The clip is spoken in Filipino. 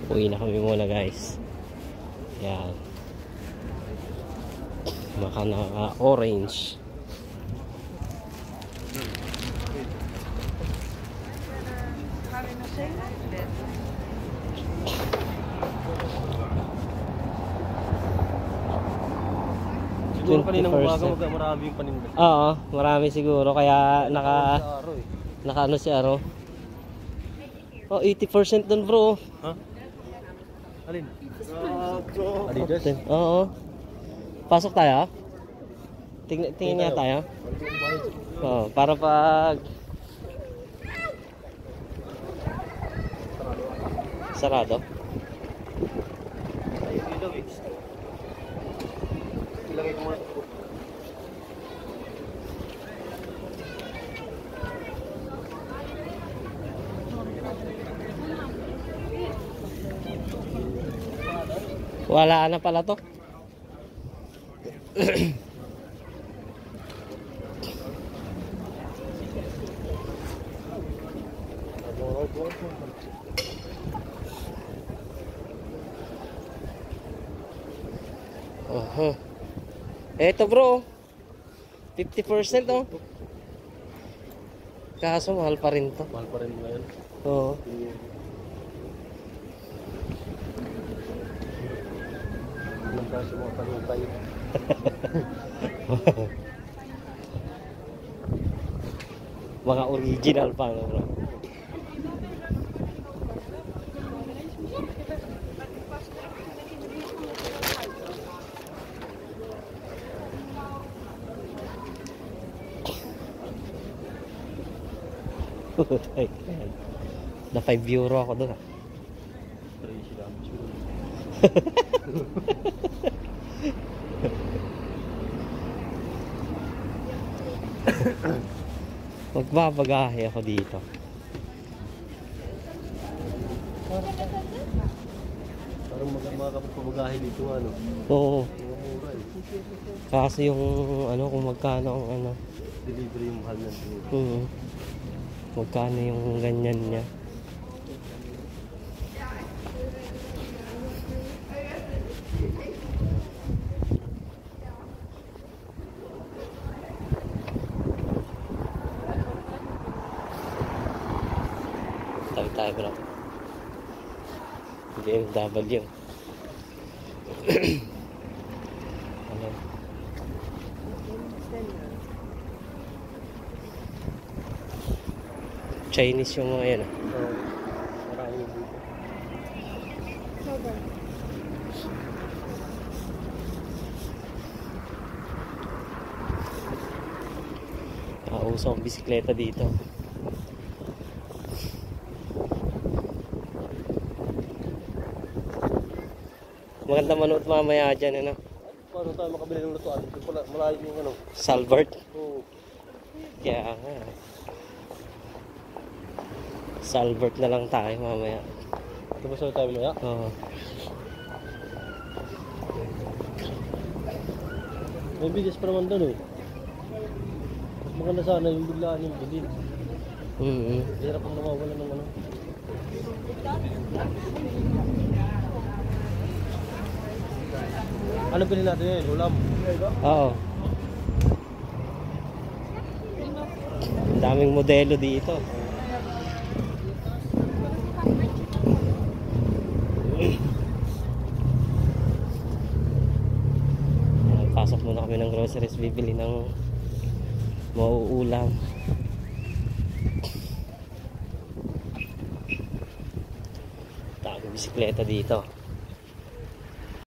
Uwi na kami muna guys. Yan. Maka naka-orange. Siguro kaninang umaga marami yung paninda. Oo, marami siguro kaya naka ano si Aro. Oh, 80% dun bro. Ha? Alin? Adidas? Oo. Pasok tayo? Tingin nga tayo. Oo, para pag sarado. Ilagay ko muna. Wala na pala to. Eto bro, 50% oh. Kaso mahal pa rin to. Mahal pa rin ngayon. Oo. Ilang kaso mga panutay. Mga original pa no bro. Na 5 euro ako doon. Magbabagahe ako dito. Parang makapagpabagahe dito ano. Oo. Mura eh. Kasi yung ano kung magkano ang ano. Delivery yung mahal na dito. Magkano yung ganyan niya. Tayo bro. BMW. Ano? Chinese yung mga yan. Marami yung dito. Uso ang bisikleta dito. Maganda manood mamaya dyan, ano? Paano tayo makabili ng lutuan? Malayo yung ano? Salbert? Oo. Kaya nga. Salbert na lang tayo mamaya. Diba sa'yo tayo maya? Oo. May bigas pa naman doon eh. Mas maganda sana yung biglaan yung bilhin. Hirap ang nawawala ng ano. Ano bilhin natin yun? Ulam? Oo. Ang daming modelo dito. Pasok muna kami ng groceries, bibili ng mauulam. Tago bisikleta dito.